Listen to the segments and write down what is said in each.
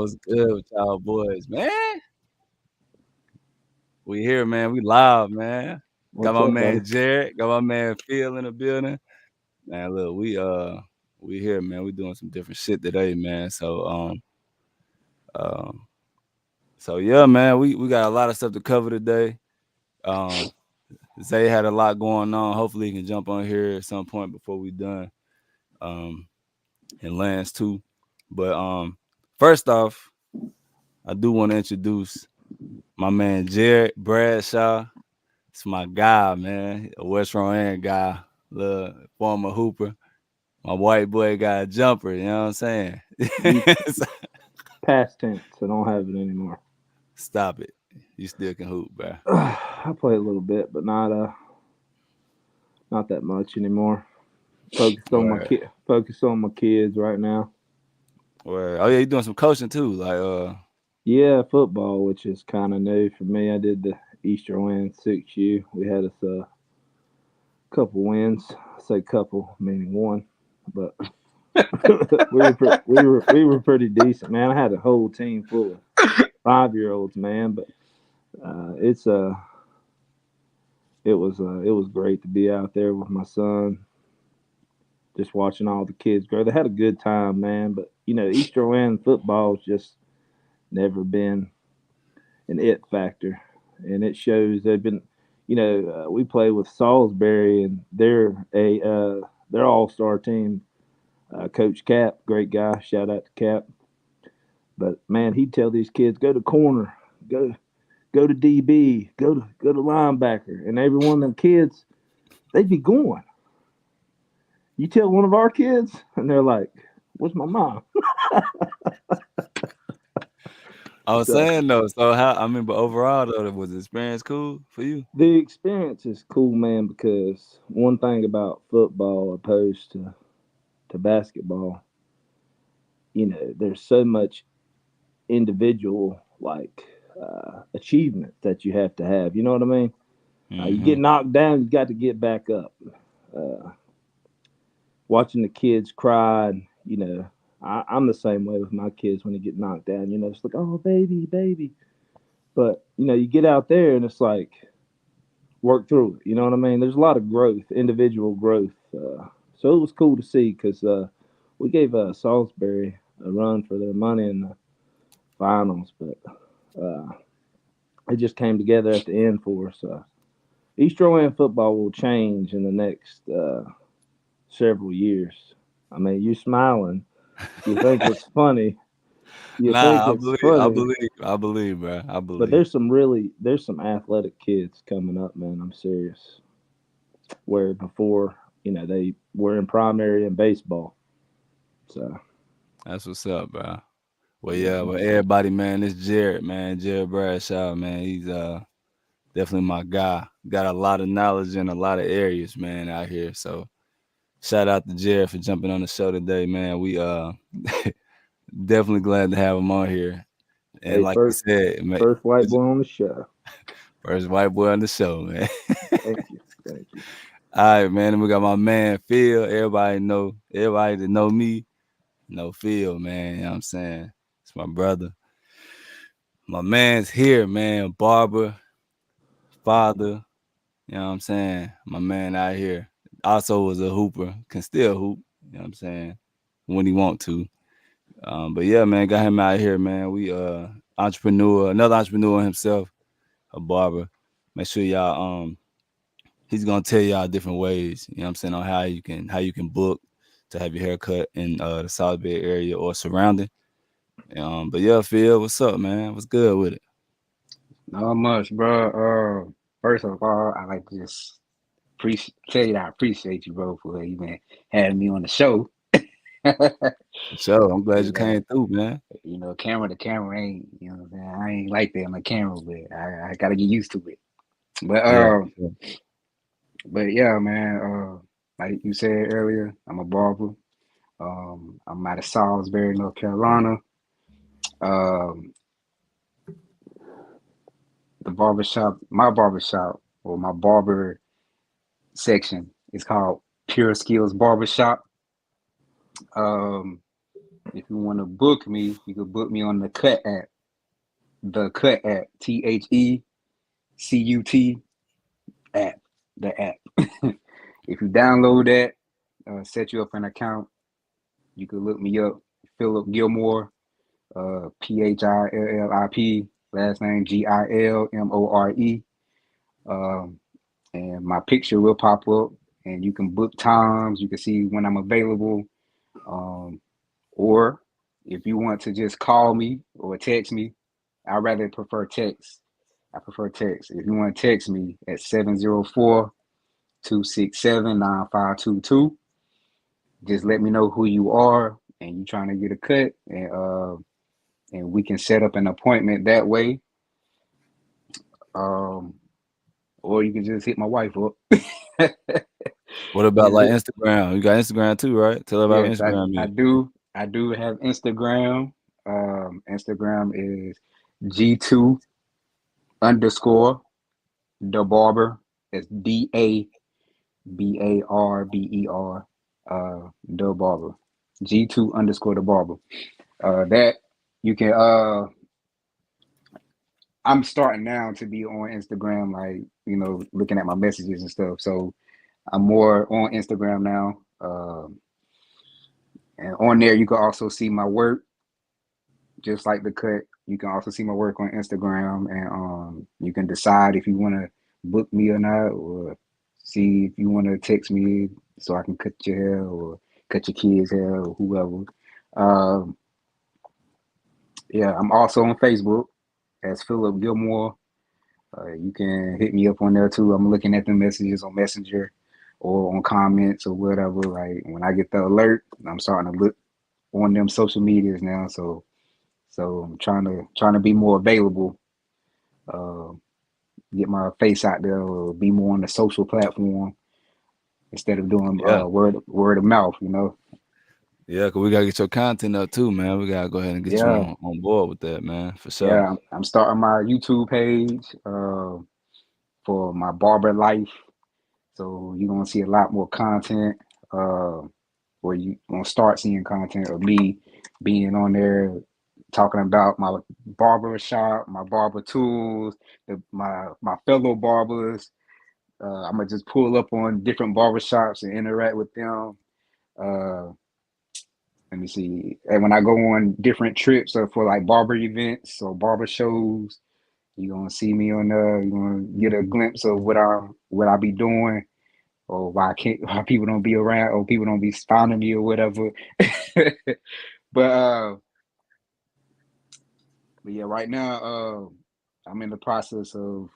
What's good with y'all boys, man? We here, man. We live, man. Got What's my up, buddy? man Jared. Got my man Phil in the building. Man, look, we here, man. We doing some different shit today, man. Um, so yeah, man. We got a lot of stuff to cover today. Um, Zay had a lot going on. Hopefully, he can jump on here at some point before we done. Um, and Lance too. But first off, I do want to introduce my man Jared Bradshaw. It's my guy, man. A West Rowan guy, little former hooper. My white boy got a jumper, you know what I'm saying? You past tense. I don't have it anymore. Stop it. You still can hoop, bro. I play a little bit, but not that much anymore. Focused on my Word. kid. Focused on my kids right now. Word. Oh yeah, you doing some coaching too. Like Yeah, football, which is kind of new for me. I did the Easter win 6U. We had us a couple wins. I say couple, meaning one, but we were pretty decent, man. I had a whole team full of 5-year-olds, man. But it's it was great to be out there with my son, just watching all the kids grow. They had a good time, man. But Easter Wind football's just never been an it factor, and it shows. They've been, we play with Salisbury, and they're all star team. Coach Cap, great guy. Shout out to Cap. But man, he'd tell these kids go to corner, go to DB, go to linebacker, and every one of them kids, they'd be going. You tell one of our kids, and they're like, "Where's my mom?" I was So saying though, so how I mean, but overall though, was the experience cool for you? the experience is cool, man. Because one thing about football opposed to basketball, there's so much individual achievement that you have to have. You know what I mean? You Mm-hmm. get knocked down, you got to get back up. Uh, Watching the kids cry, and, I'm the same way with my kids when they get knocked down. It's like, oh, baby, baby. But, you get out there and it's like, work through it. You know what I mean? There's a lot of growth, individual growth. So it was cool to see because we gave Salisbury a run for their money in the finals, but uh, it just came together at the end for us. East Rowan football will change in the next several years. I mean, you smiling. You think it's funny. You think Nah, it's funny. I believe, bro. I But believe. there's some athletic kids coming up, man. I'm serious. Where before, they were in primary and baseball. So That's what's up, bro. Well, yeah, yeah, well, everybody, man, this Jared, man, Jared Bradshaw, man, he's definitely my guy. Got a lot of knowledge in a lot of areas, man, out here. So shout out to Jared for jumping on the show today, man. We definitely glad to have him on here. And hey, like you said, man, first white boy on the show. first white boy on the show, man. Thank you, thank you. All right, man. And we got my man Phil. Everybody that know me, know Phil, man. You know what I'm saying? It's my brother. My man's here, man. Barber, father, you know what I'm saying? My man out here. Also was a hooper, can still hoop, you know what I'm saying? When he want to. But yeah, man, got him out here, man. We entrepreneur, another entrepreneur himself, a barber. Make sure y'all he's gonna tell y'all different ways, you know what I'm saying, on how you can book to have your hair cut in the South Bay area or surrounding. But yeah, Phil, what's up, man? What's good with it? Not much, bro. First of all, I like to just tell you that I appreciate you, bro, for even having me on the show. For sure. I'm glad you you know, came through, man. camera to camera ain't, what I'm saying? I ain't like that on the camera, but I gotta get used to it. But Yeah, uh, for sure. but yeah, man. Like you said earlier, I'm a barber. I'm out of Salisbury, North Carolina. Um, my barbershop, or my barber section is called Pure Skills Barbershop. Um, If you want to book me, you can book me on the Cut app. The Cut app. TheCut app. The app. If you download that, set you up an account, you can look me up. Philip Gilmore, Phillip, last name Gilmore. Um, and my picture will pop up, and you can book times. You can see when I'm available. Um, or if you want to just call me or text me, I rather prefer text. I prefer text. If you want to text me at 704-267-9522, just let me know who you are and you trying to get a cut, and we can set up an appointment that way. Um, or you can just hit my wife up. What about Just like hit. Instagram? You got Instagram too, right? Tell everybody what Yes, Instagram I is. do. I do have Instagram. Instagram is G2 underscore the barber. It's DABARBER. The barber. G2 underscore the barber. That you can. I'm starting now to be on Instagram, like looking at my messages and stuff. So I'm more on Instagram now. And on there, you can also see my work, just like the cut. You can also see my work on Instagram, and you can decide if you want to book me or not, or see if you want to text me so I can cut your hair or cut your kids' hair or whoever. Um, yeah, I'm also on Facebook as Philip Gilmore. You can hit me up on there too. I'm looking at the messages on Messenger or on comments or whatever. Like when I get the alert, I'm starting to look on them social medias now. So I'm trying to be more available, uh, get my face out there, or be more on the social platform instead of doing Yeah. word of mouth. Yeah, cause we gotta get your content up too, man. We gotta go ahead and get you Yeah, on board with that, man, for sure. yeah. I'm starting my YouTube page for my barber life. So you're gonna see a lot more content. Uh, where you gonna start seeing content of me being on there talking about my barber shop, my barber tools, my fellow barbers. I'm gonna just pull up on different barber shops and interact with them. Uh, Let me see. And when I go on different trips or for like barber events or barber shows, you're gonna see me on there. You're gonna get a glimpse of what I be doing, or why I can't why people don't be around, or people don't be spawning me or whatever. But yeah, right now I'm in the process of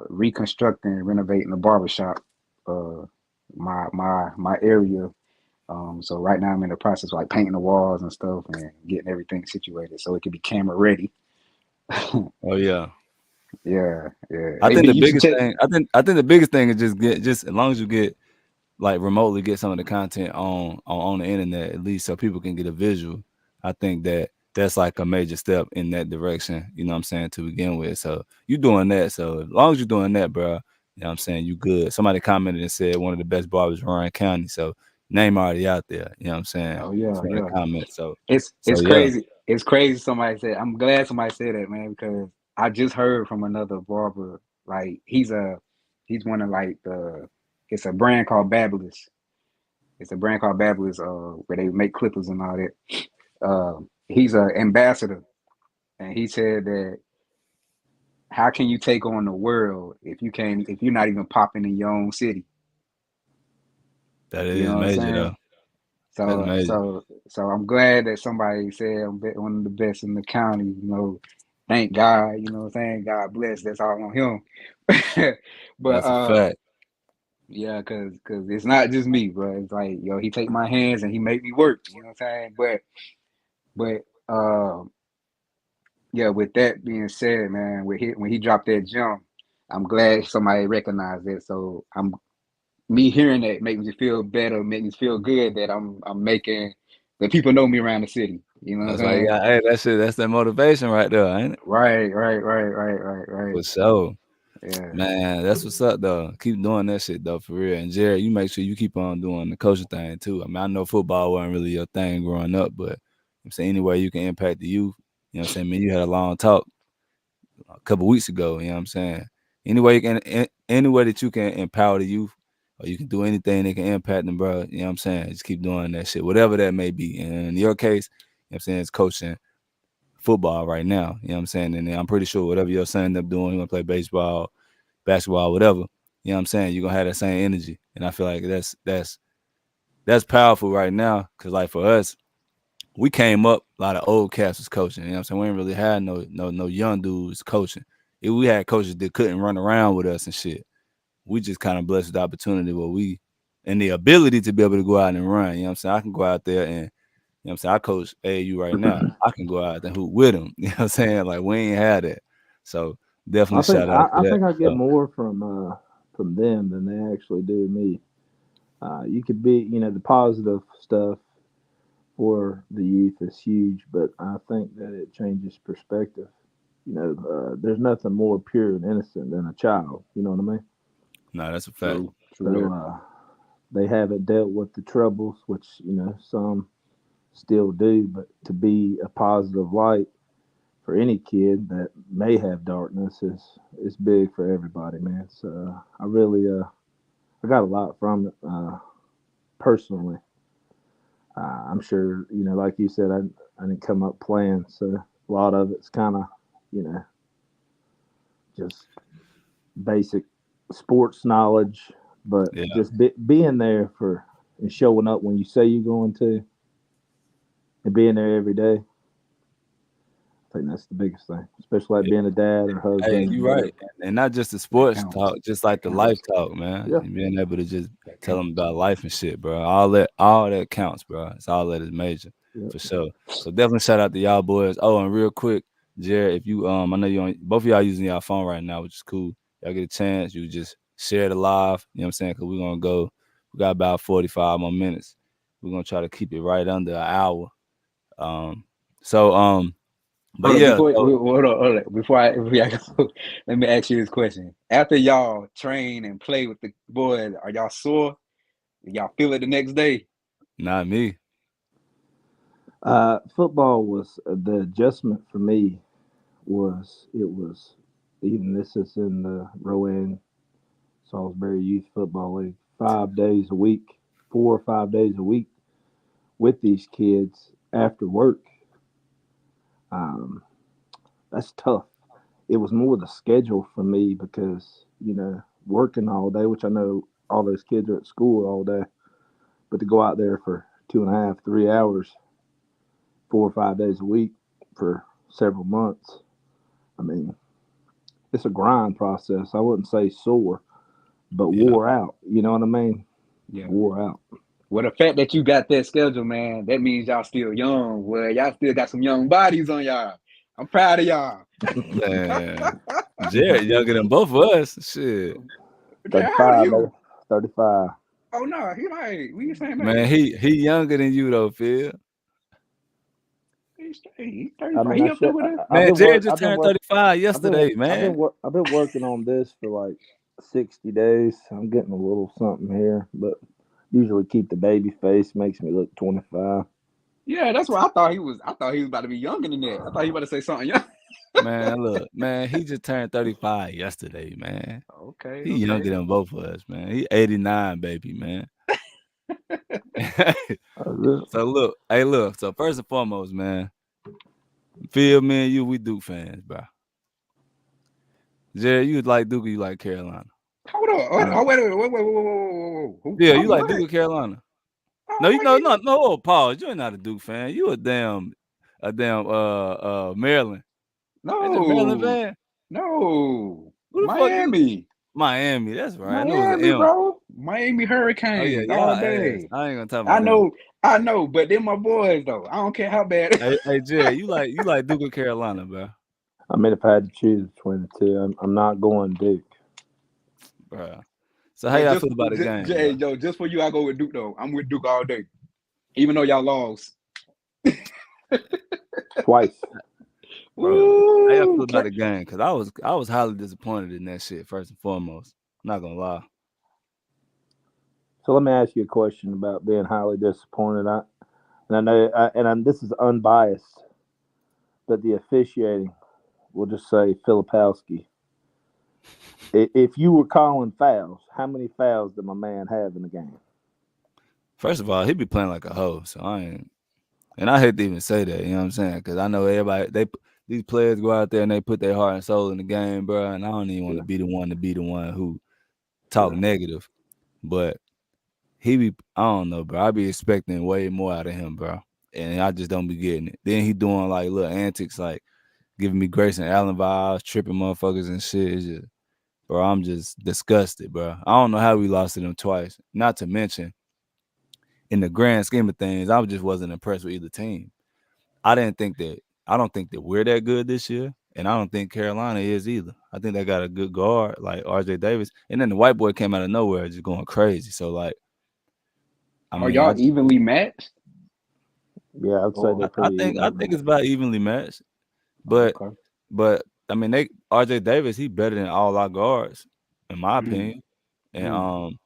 reconstructing and renovating the barbershop, uh, my area. So right now I'm in the process of like painting the walls and stuff and getting everything situated so it can be camera ready. Oh yeah. Yeah, yeah. I think AB, the you should biggest check. thing I think the biggest thing is just as long as you get like remotely get some of the content on the internet at least so people can get a visual. I think that's like a major step in that direction, you know what I'm saying, to begin with. So you doing that. So as long as you're doing that, bro, you know what I'm saying, you good. Somebody commented and said one of the best barbers in Rowan County. So name already out there, you know what I'm saying, Oh as yeah, far as yeah. comments. So It's yeah, crazy. It's crazy. Somebody said. I'm glad somebody said that, man, because I just heard from another barber. Like he's one of like the. It's a brand called Babyless. It's a brand called Babyless, where they make clippers and all that. He's an ambassador, and he said that how can you take on the world if you're not even popping in your own city? that You is know what I'm major saying? though. That's So major. so so I'm glad that somebody said I'm one of the best in the county. Thank God. You know what I'm saying? God bless. That's all on him. But That's a fact. yeah, cause it's not just me, bro. It's like he take my hands and he make me work. You know what I'm saying? But yeah. With that being said, man, when he dropped that jump, I'm glad somebody recognized it. So I'm me hearing that make me feel better, make me feel good that I'm making that people know me around the city. You know what I'm That's why you saying? got hey, that shit, that's that motivation right there, ain't it? Right, right, right, right, right, right. For sure. Yeah. Man, that's what's up though. Keep doing that shit though, for real. And Jared, you make sure you keep on doing the coaching thing too. I mean, I know football wasn't really your thing growing up, but I'm saying any way you can impact the youth. You know what I'm saying? Man, you had a long talk a couple weeks ago. You know what I'm saying? Any way you can, any way that you can empower the youth, or you can do anything that can impact them, bro. You know what I'm saying? Just keep doing that shit, whatever that may be. And in your case, you know what I'm saying, it's coaching football right now. You know what I'm saying? And I'm pretty sure whatever your son end up doing, he gonna play baseball, basketball, whatever. You know what I'm saying? You're gonna have that same energy. And I feel like that's powerful right now. Cause like for us, we came up a lot of old cats was coaching. You know what I'm saying? We didn't really have no young dudes coaching. We had coaches that couldn't run around with us and shit. We just kind of blessed with the opportunity where we and the ability to be able to go out and run. You know what I'm saying? I can go out there and you know what I'm saying? I coach AAU right now. I can go out and hoop with them. You know what I'm saying? Like we ain't had that. So I definitely think shout out to I that. think I get So, more from them than they actually do me. You could be, the positive stuff for the youth is huge, but I think that it changes perspective. There's nothing more pure and innocent than a child. You know what I mean? no, that's a fact. True. True So that. they haven't dealt with the troubles, which some still do. But to be a positive light for any kid that may have darkness is big for everybody, man. So I really I got a lot from it personally. I'm sure like you said, I didn't come up playing, so a lot of it's kind of you know just basic sports knowledge, but Yeah. just being there for and showing up when you say you're going to, and being there every day. I think that's the biggest thing, especially like being a dad or Hey, husband or you whatever. right. And not just the That sports counts. talk, just like That the life counts. talk, man. Yeah, And being able to just That tell them counts. about life and shit, bro. All that counts, bro. It's all that is major yeah. for sure. So definitely shout out to y'all boys. Oh, and real quick, Jared, if you I know you on both of y'all using y'all phone right now, which is cool. Y'all get a chance, you just share the live, you know what I'm saying? Cause we're gonna go, we got about 45 more minutes. We're gonna try to keep it right under an hour. Um so but Hold on, yeah, so hold on. Before I go, let me ask you this question. After y'all train and play with the boys, are y'all sore? Y'all feel it the next day? not me. Football was the adjustment for me. It was even this is in the Rowan Salisbury Youth Football League. 5 days a week, 4 or 5 days a week with these kids after work. Um, that's tough. It was more the schedule for me because working all day, which I know all those kids are at school all day, but to go out there for 2.5, 3 hours, 4 or 5 days a week for several months. I mean, it's a grind process. I wouldn't say sore, but Yeah. wore out. You know what I mean? Yeah. Wore out. Well, the fact that you got that schedule, man, that means y'all still young. Well, y'all still got some young bodies on y'all. I'm proud of y'all. Man, Jared younger than both of us. Shit, Jay, how old are 35, baby. you? 35. Oh no, he like we the same man, age. he younger than you though, Phil. He's I 35. mean, He up there with us. Man, Jared just turned 35 yesterday, man. I've been working on this for like 60 days. I'm getting a little something here, but usually keep the baby face. Makes me look 25. Yeah, that's what I thought he was. I thought he was about to be younger than that. I thought he was about to say something young. Man, look, man, he just turned 35 yesterday, man. Okay, He okay. younger than both of us, man. He 89, baby, man. So look, hey, look. So first and foremost, man, Phil, me and you, we Duke fans, bro. Jared, you like Duke, or you like Carolina? Hold on. Uh, Wait. Yeah, you like Duke What? or Carolina? No, Oh, you why know, you? no, oh, pause. You ain't not a Duke fan. You a damn Maryland. Ain't you a Maryland No, fan? no. Who the fuck you? Miami. Miami. That's right. I knew it was an Miami, M. bro. Miami Oh yeah, Hurricanes y'all all ass. day. I ain't gonna talk I about them. know, I know, but they're my boys though. I don't care how bad. Hey, Jay, you like Duke or Carolina, bro? I mean, if I had to choose between the two, I'm not going Duke. Bro. So how But y'all just, feel about the game, bro? Joe, just for you, I go with Duke though. I'm with Duke all day, even though y'all lost. Twice. bro. How y'all feel Woo! about the game? Because I was highly disappointed in that shit. First and foremost, not gonna lie. So let me ask you a question about being highly disappointed. And I know, this is unbiased, but the officiating, we'll just say Filipowski. If you were calling fouls, how many fouls did my man have in the game? First of all, he be playing like a hoe, so I ain't. And I hate to even say that, you know what I'm saying? Because I know everybody, these players go out there and they put their heart and soul in the game, bro. And I don't even want Yeah, to be the one who talk yeah. negative. But he be, I don't know, bro. I be expecting way more out of him, bro. And I just don't be getting it. Then he doing like little antics, like giving me Grayson Allen vibes, tripping motherfuckers and shit. It's just, bro, I'm just disgusted, bro. I don't know how we lost to them twice. Not to mention, in the grand scheme of things, I just wasn't impressed with either team. I didn't think that. I don't think that we're that good this year, and I don't think Carolina is either. I think they got a good guard like R.J. Davis, and then the white boy came out of nowhere just going crazy. So like, I Are mean, y'all evenly matched? Yeah, I'd say they're Or pretty I even, think man. it's about evenly matched, oh, but okay. but I mean, they R.J. Davis he better than all our guards in my Mm, opinion, and mm.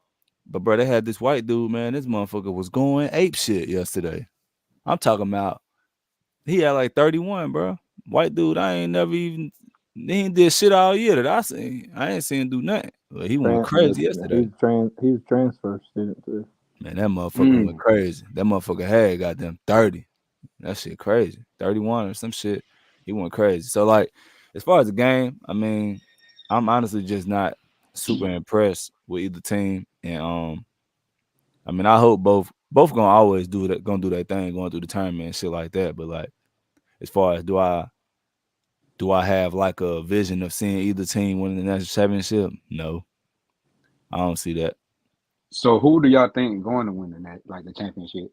but bro, they had this white dude, man. This motherfucker was going ape shit yesterday. I'm talking about he had like 31, bro. White dude, I ain't never even he ain't did shit all year that I seen. I ain't seen him do nothing. But he went crazy yesterday. He's a transfer student too. Man, that motherfucker went Mm. crazy. That motherfucker had goddamn 30. That shit crazy. 31 or some shit. He went crazy. So like, as far as the game, I mean, I'm honestly just not super impressed with either team. And I mean, I hope both gonna always gonna do their thing going through the tournament and shit like that. But like, as far as do I have like a vision of seeing either team winning the national championship? No, I don't see that. So who do y'all think going to win the like the championship?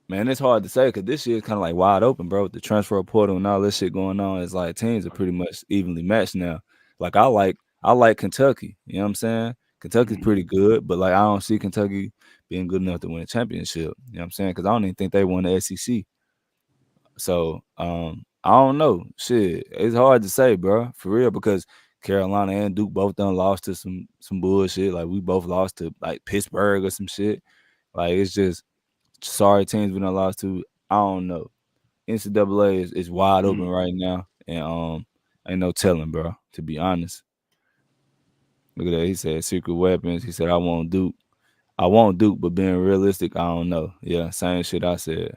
Man, it's hard to say because this year is kind of like wide open, bro. With the transfer portal and all this shit going on, it's like teams are pretty much evenly matched now. Like I like Kentucky. You know what I'm saying? Kentucky's Mm. pretty good, but like I don't see Kentucky being good enough to win a championship. You know what I'm saying? Because I don't even think they won the SEC. So I don't know. Shit, it's hard to say, bro, for real, because Carolina and Duke both done lost to some bullshit. Like we both lost to like Pittsburgh or some shit. Like it's just sorry teams we done lost to. I don't know. NCAA is wide open Mm. right now, and ain't no telling, bro. To be honest, look at that. He said secret weapons. He said I won't Duke. I won't Duke, but being realistic, I don't know. Yeah, same shit I said.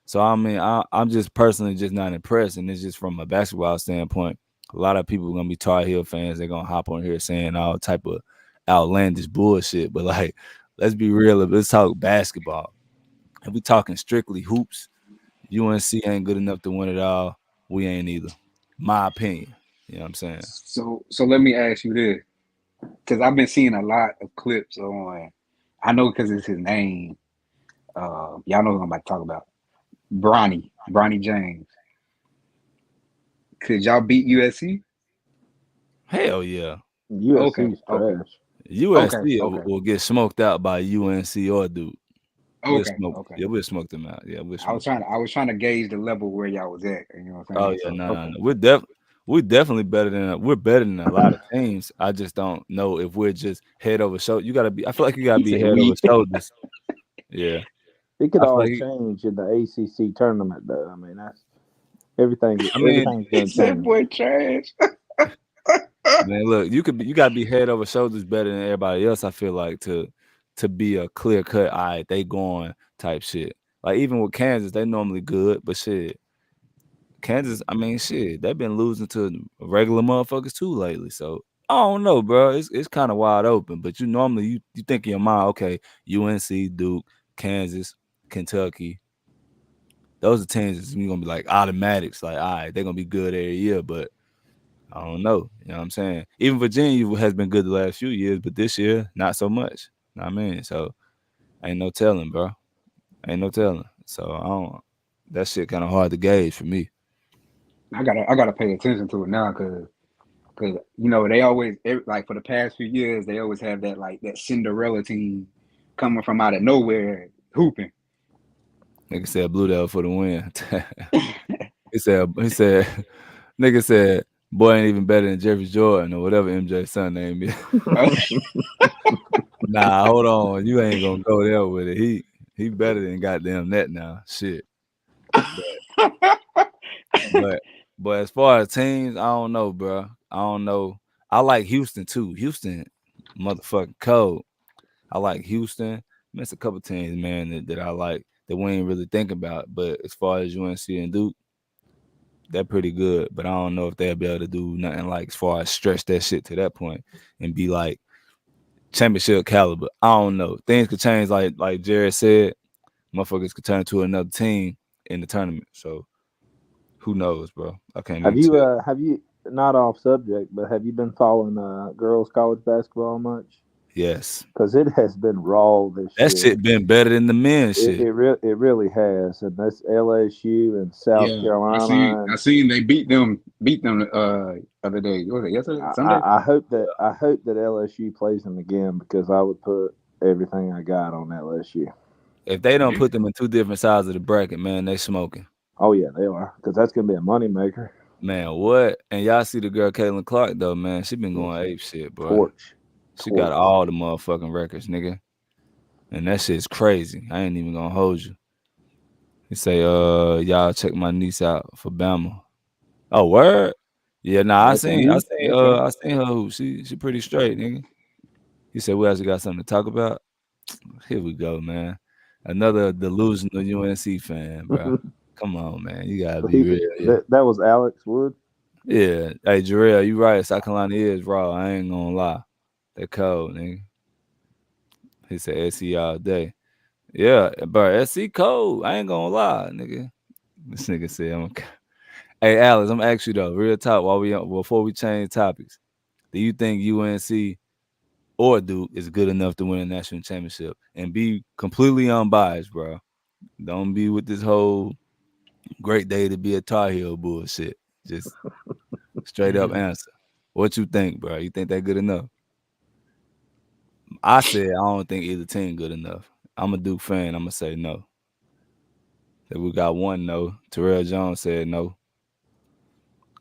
So I mean, I'm just personally just not impressed, and it's just from a basketball standpoint. A lot of people are gonna be Tar Heel fans. They're gonna hop on here saying all type of outlandish bullshit. But like, let's be real. Let's talk basketball. If we talking strictly hoops, UNC ain't good enough to win it all. We ain't either. My opinion. You know what I'm saying? So let me ask you this, because I've been seeing a lot of clips on. I know because it's his name. Y'all know who I'm about to talk about. Bronny James. Could y'all beat USC? Hell yeah. Okay, USC's okay, trash. okay, USC okay, will get smoked out by UNC or Duke. We'll okay, smoke. okay. Yeah, we'll smoke them out. Yeah, we'll smoke. I was trying to gauge the level where y'all was at. You know what I'm Oh saying? yeah, So no, no, okay. no. We're definitely we're better than a lot of teams. I just don't know if we're just head over shoulder. You gotta be. I feel like you gotta He be said head over we. shoulders. Yeah, It could I feel all like. change in the ACC tournament, though. I mean, that's I mean, everything's He going to said, change. "Boy, trash." man, look, you gotta be head over shoulders better than everybody else. I feel like to be a clear cut. All right, they going type shit. Like even with Kansas, they normally good, but shit, Kansas. I mean, shit, they've been losing to regular motherfuckers too lately. So I don't know, bro. It's kind of wide open. But you normally you think in your mind, okay, UNC, Duke, Kansas, Kentucky. Those are teams that's gonna be like automatics. Like, all right, they're gonna be good every year, but I don't know. You know what I'm saying? Even Virginia has been good the last few years, but this year, not so much. You know what I mean? So ain't no telling, bro. Ain't no telling. So I don't that shit kind of hard to gauge for me. I gotta pay attention to it now because you know they always like for the past few years they always have that like that Cinderella team coming from out of nowhere hooping. Like I said, Blue Devil for the win. he said, nigga said, boy ain't even better than Jeffrey Jordan or whatever MJ's son name is. Nah, hold on. You ain't gonna go there with it. He better than goddamn that now. Shit. But but but as far as teams, I don't know, bro. I don't know. I like Houston too. Houston, motherfucking cold. I like Houston. There's a couple teams, man, that I like that we ain't really thinking about. But as far as UNC and Duke, they're pretty good. But I don't know if they'll be able to do nothing like as far as stretch that shit to that point and be like championship caliber. I don't know. Things could change, like Jared said. Motherfuckers could turn to another team in the tournament. So who knows, bro? I can't even tell. Have you not off subject, but have you been following girls college basketball much? Yes, Because it has been raw this that year. shit been better than the men shit. It really has, and that's LSU and South Yeah, Carolina. I And seen they beat them other day. What was it yesterday? Sunday? I hope that LSU plays them again because I would put everything I got on LSU. If they don't Yeah. put them in two different sides of the bracket, man, they smoking. Oh yeah, they are because that's gonna be a moneymaker. Man, what? And y'all see the girl Caitlin Clark though, man. She been going ape shit, bro. Torch, She got torch. all the motherfucking records, nigga. And that shit's crazy. I ain't even gonna hold you. He say, y'all check my niece out for Bama. Oh, word? Yeah, nah, SMU. Okay. I seen her hoop. She pretty straight, nigga. He said we actually got something to talk about. Here we go, man. Another delusional UNC fan, bro. Come on, man. You gotta be He, real here. that was Alex Wood. Yeah. Hey, Jarrell, you right. South Carolina is raw. I ain't gonna lie. They cold, nigga. He said SC all day. Yeah, bro, SC cold. I ain't gonna lie, nigga. This nigga said, Hey, Alex, I'm gonna ask you though, real talk, before we change topics. Do you think UNC or Duke is good enough to win a national championship? And be completely unbiased, bro. Don't be with this whole great day to be a Tar Heel bullshit. Just straight up answer. What you think, bro? You think they good enough? I said I don't think either team good enough. I'm a Duke fan. I'm gonna say no. That we got one no. Terrell Jones said no.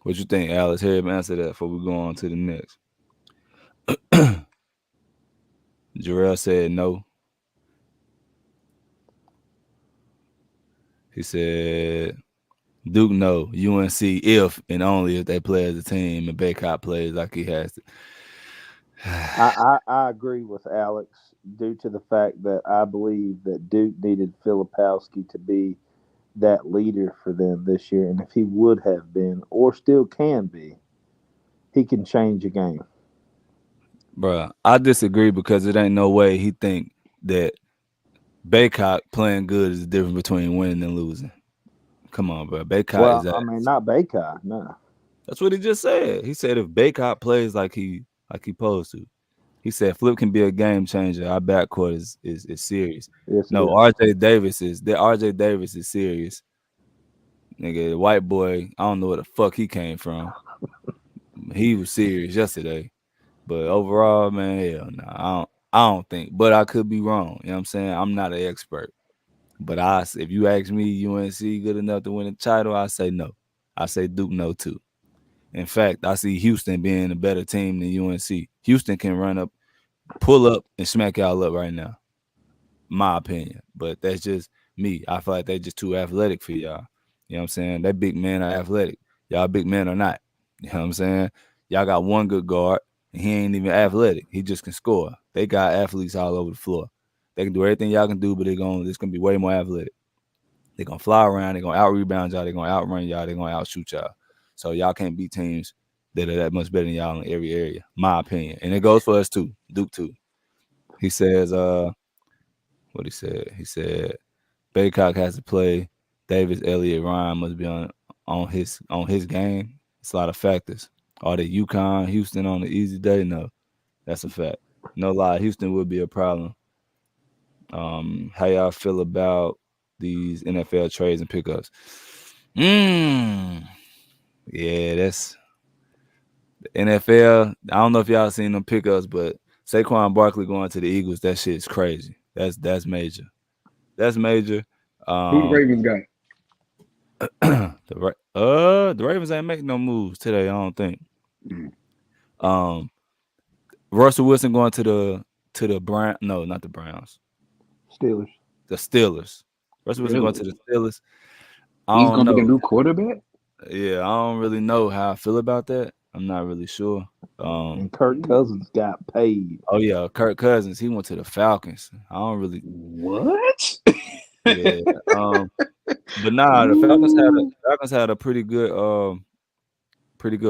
What you think, Alex? Hear him answer that before we go on to the next. Jarrell said no. He said Duke no. UNC if and only if they play as a team and Baycott plays like he has to. I agree with Alex due to the fact that I believe that Duke needed Filipowski to be that leader for them this year, and if he would have been or still can be, he can change a game. Bruh, I disagree because it ain't no way he think that Baycott playing good is the difference between winning and losing. Come on, bro. Baycott is Well, that. I mean, not Baycott, no. That's what he just said. He said if Baycott plays like he supposed to, he said Flip can be a game changer. Our backcourt is serious. Yes, it No, is. RJ Davis is serious. Nigga, the white boy, I don't know where the fuck he came from. He was serious yesterday. But overall, man, hell no. I don't think. But I could be wrong. You know what I'm saying? I'm not an expert. But if you ask me UNC good enough to win a title, I say no. I say Duke no too. In fact, I see Houston being a better team than UNC. Houston can run up, pull up, and smack y'all up right now. My opinion. But that's just me. I feel like they just too athletic for y'all. You know what I'm saying? That big men are athletic. Y'all big men are not. You know what I'm saying? Y'all got one good guard, and he ain't even athletic. He just can score. They got athletes all over the floor. They can do everything y'all can do, but it's gonna be way more athletic. They're gonna fly around, they're gonna out rebound y'all, they're gonna outrun y'all, they're gonna outshoot y'all. So y'all can't beat teams that are that much better than y'all in every area, my opinion. And it goes for us too, Duke too. He says, what he said? He said Baycock has to play. Davis, Elliott, Ryan must be on his game. It's a lot of factors. Are they UConn, Houston on the easy day? No, that's a fact. No lie, Houston would be a problem. How y'all feel about these NFL trades and pickups? Mm, yeah, that's the NFL. I don't know if y'all seen them pickups, but Saquon Barkley going to the Eagles, that shit's crazy. That's major. That's major. Who the Um, Ravens got? The Ravens ain't making no moves today. I don't think. Mm. Um, Russell Wilson going to the Brown. No, not the Browns. Steelers. The Steelers. Russell Wilson going to the Really? Steelers. I He's don't gonna be the know. new quarterback? Yeah, I don't really know how I feel about that. I'm not really sure. And Kirk Cousins got paid. Oh yeah, Kirk Cousins. He went to the Falcons. I don't really. What? Yeah. But nah, the Ooh. Falcons had a pretty good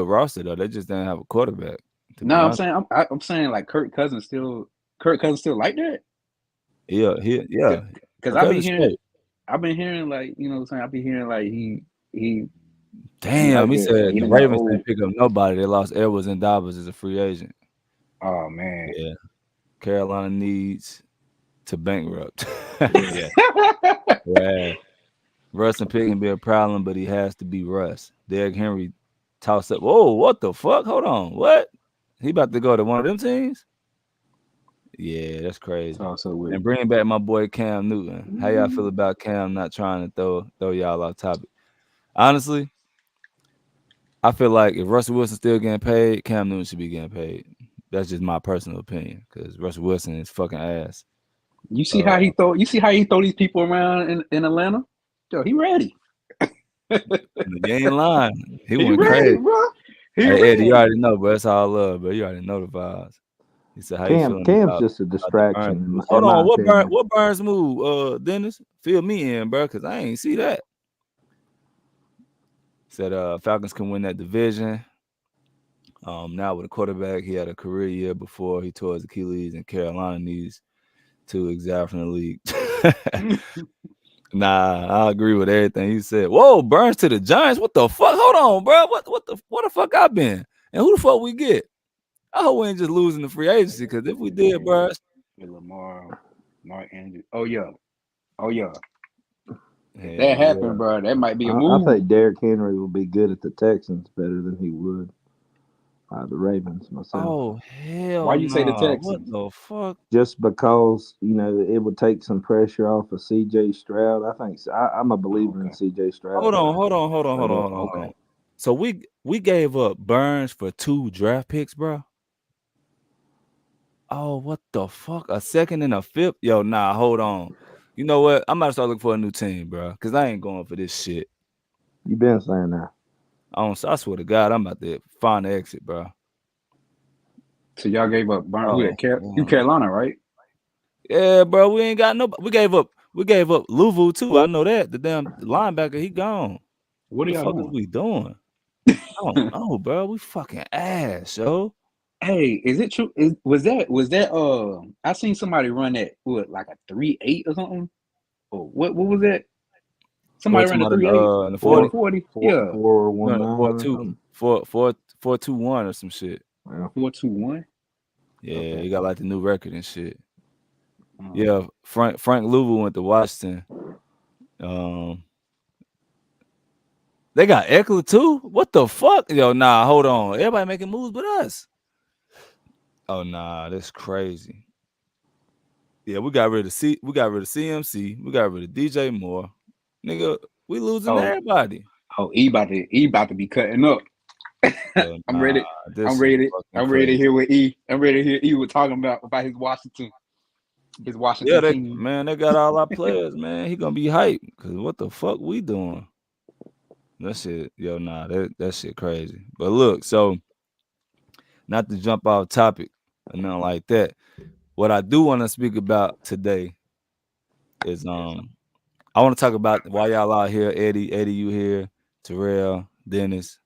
roster though. They just didn't have a quarterback. To No, be I'm honest. saying I'm saying like Kirk Cousins still like that? Yeah. Because Kirk Cousins straight. I've been hearing like you know what I'm saying I've been hearing like he Damn, like he that said he the done got Ravens old. didn't pick up nobody. They lost Edwards and Dobbs as a free agent. Oh man. Yeah. Carolina needs to bankrupt. Yeah. Yeah. Russ and Pitt can be a problem, but he has to be Russ. Derrick Henry tossed up. Whoa, what the fuck? Hold on. What? He about to go to one of them teams? Yeah, that's It's crazy. also with And bringing back my boy Cam Newton. How y'all feel about Cam not trying to throw y'all off topic? Honestly, I feel like if Russell Wilson still getting paid, Cam Newton should be getting paid. That's just my personal opinion because Russell Wilson is fucking ass. Uh, you see how he throw these people around in Atlanta? Yo, he ready. you ain't lying. He He went ready, crazy. bro. He Hey Eddie, you ready. already know, but it's all love, but you already know the vibes. He said, "How you feeling Cam's about just a the Burns distraction, move?" in Hold my on, opinion. what Burns move? Dennis, fill me in, bro, because I ain't see that. Said Falcons can win that division. Now with a quarterback, he had a career year before he tore his Achilles, and Carolina needs to exile from the league. Nah, I agree with everything he said. Whoa, Burns to the Giants. What the fuck? Hold on, bro. What the fuck I been? And who the fuck we get? I hope we ain't just losing the free agency because if we did, bro, With Mark Andrews. Oh yeah. Oh yeah. If hell that yeah. happened, bro, that might be a I move. think Derrick Henry will be good at the Texans better than he would the Ravens myself. Oh Why hell you say the no. What Texans? the fuck? Just because it would take some pressure off of C.J. Stroud. I think I'm a Oh, believer in okay. C.J. Stroud Hold to on, hold on, hold on, hold straight on, up. hold on, hold Okay. on. So we gave up Burns for 2 draft picks, bro. Oh, what the fuck? A second and a fifth? Yo, nah, hold on. You know what? I'm about to start looking for a new team, bro. Cause I ain't going for this shit. You been saying that? I swear to God, I'm about to find the exit, bro. So y'all gave up who Oh, that you damn. Carolina, right? Yeah, bro. We ain't got no. We gave up Louvu too. I know that. The damn linebacker, he gone. What What are the y'all fuck is doing? we doing? I don't know, bro. We fucking ass, yo. Hey, is it true? Was that I seen somebody run that what like a 3.8 or something? Or what was that? What Somebody ran a tomorrow 3.8 in the in the 40? 40? Yeah. 419 or 4-2, something. 4-2-1 or some shit. Yeah. 4.21. Yeah, Okay. he got like the new record and shit. Uh, Yeah, Frank Louvu went to Washington. Um, they got Eckler too. What the fuck? Yo, nah, hold on. Everybody making moves but us. Oh nah, that's crazy. Yeah, we got rid of CMC, we got rid of DJ Moore. Nigga, we losing to oh, everybody. he about to be cutting up. Yo, I'm nah, ready. this is fucking I'm ready to crazy. hear what E. I'm ready to hear E was talking about his Yeah, Washington they team. man, they got all our players, man. He gonna be hyped. Cause what the fuck we doing? That shit, yo, nah, that shit crazy. But look, so not to jump off topic or nothing like that. What I do want to speak about today is I want to talk about why y'all out here, Eddie, you here, Terrell, Dennis.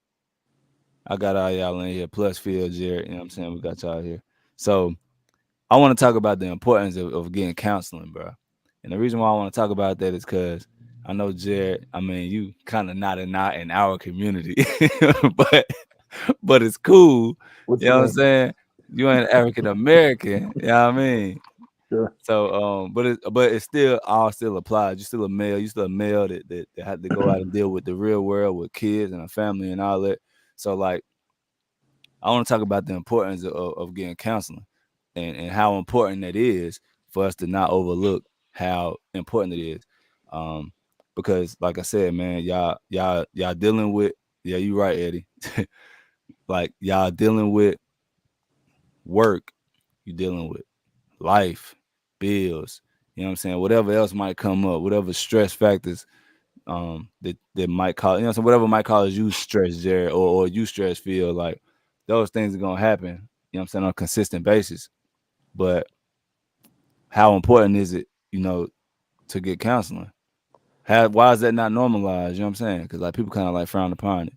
I got all y'all in here, plus Phil, Jared. You know what I'm saying? We got y'all here. So I want to talk about the importance of getting counseling, bro. And the reason why I want to talk about that is because I know Jared. I mean, you kind of not in our community, but it's cool. What You you know what I'm mean? saying? You ain't African American. You know what I mean? Sure. So, but it still all still applies. You still a male. You still a male that had to go out and deal with the real world with kids and a family and all that. So, like, I want to talk about the importance of getting counseling and how important that is for us to not overlook how important it is. Um, because like I said, man, y'all dealing with, yeah, you right, Eddie. Like y'all dealing with work, you dealing with life, bills, you know what I'm saying? Whatever else might come up, whatever stress factors that might cause, you know what I'm saying, whatever might cause you stress, Jared, or you stress feel like those things are gonna happen, you know what I'm saying, on a consistent basis. But how important is it, to get counseling? Why is that not normalized? You know what I'm saying? Because like people kind of like frown upon it.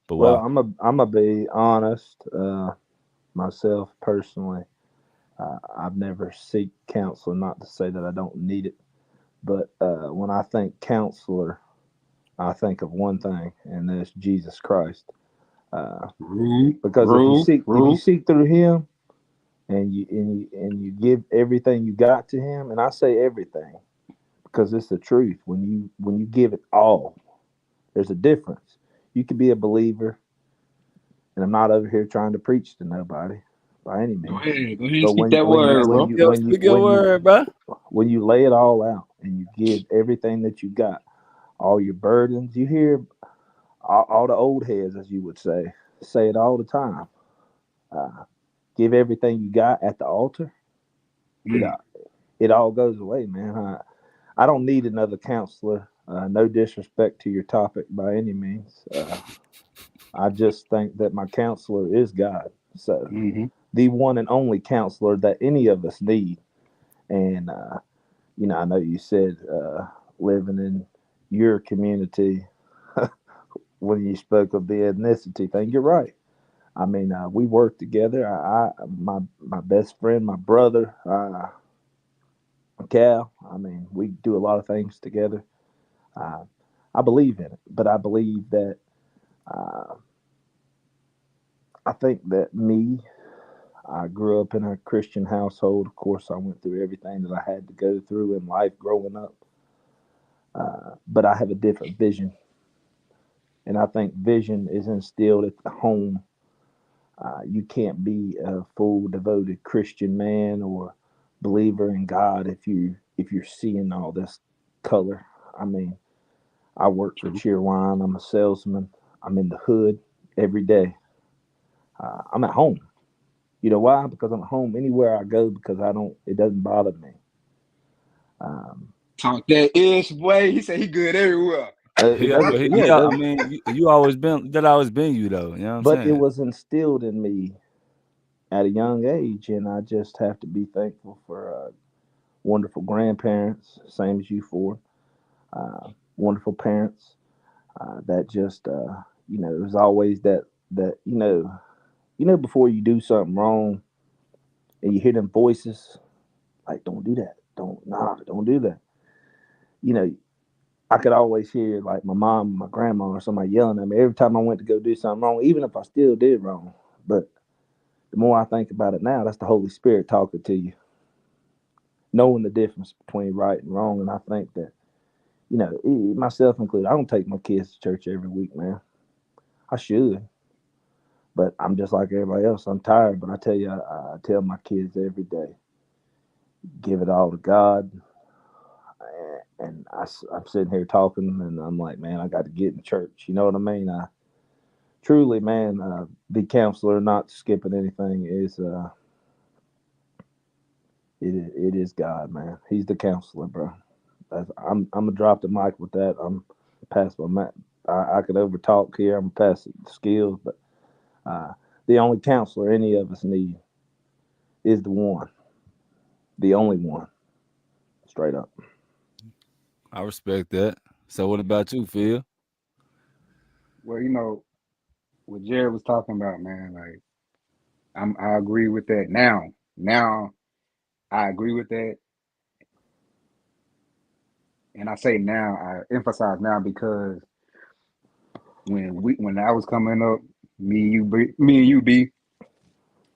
But Well, why? I'm a be honest. Myself personally, I've never seek counseling. Not to say that I don't need it, but when I think counselor, I think of one thing, and that's Jesus Christ. Uh, Rule, because rule, if you rule. seek through Him, and you give everything you got to Him, and I say everything because it's the truth. When you give it all, there's a difference. You could be a believer, and I'm not over here trying to preach to nobody by any means. Go ahead, But speak that word, bro. Speak your word, bro. when you lay it all out and you give everything that you got, all your burdens, you hear all the old heads, as you would say it all the time. Uh, give everything you got at the altar. It Mm. it all goes away, man. I don't need another counselor. No disrespect to your topic by any means. I just think that my counselor is God. So Mm-hmm. the one and only counselor that any of us need. And I know you said living in your community when you spoke of the ethnicity thing. You're right. I mean, we work together. My best friend, my brother, Cal. I mean, we do a lot of things together. Uh, I believe in it, but I believe that uh, I think that I grew up in a Christian household. Of course, I went through everything that I had to go through in life growing up. But I have a different vision, and I think vision is instilled at the home. You can't be a full devoted Christian man or believer in God if you're seeing all this color. I mean, I work for True. Cheerwine. I'm a salesman. I'm in the hood every day. I'm at home. You know why? Because I'm at home anywhere I go because I don't. It doesn't bother me. Um, Talk that ish, boy. He said he good everywhere. it Yeah, doesn't. but Yeah, it yeah, I doesn't. mean, you always been that always been you though. You know what I'm But it saying? was instilled in me at a young age, and I just have to be thankful for wonderful grandparents, same as you for wonderful parents that just it was always that before you do something wrong and you hear them voices like don't do that, don't do that. You know, I could always hear like my mom, my grandma, or somebody yelling at me every time I went to go do something wrong, even if I still did wrong. But the more I think about it now, that's the Holy Spirit talking to you, knowing the difference between right and wrong. And I think that, myself included, I don't take my kids to church every week, man. I should, but I'm just like everybody else. I'm tired, but I tell you, I tell my kids every day, give it all to God. And I'm sitting here talking, and I'm like, man, I got to get in church. You know what I mean? I truly, man, the counselor, not skipping anything, it is God, man. He's the counselor, bro. I'm gonna drop the mic with that. I'm past my mat. I could over talk here. I'm past the skills, but uh, the only counselor any of us need is the one, the only one, straight up. I respect that. So what about you, Phil? Well, what Jared was talking about, man. Like I agree with that. Now I agree with that, and I say now. I emphasize now because when I was coming up, me and you, B,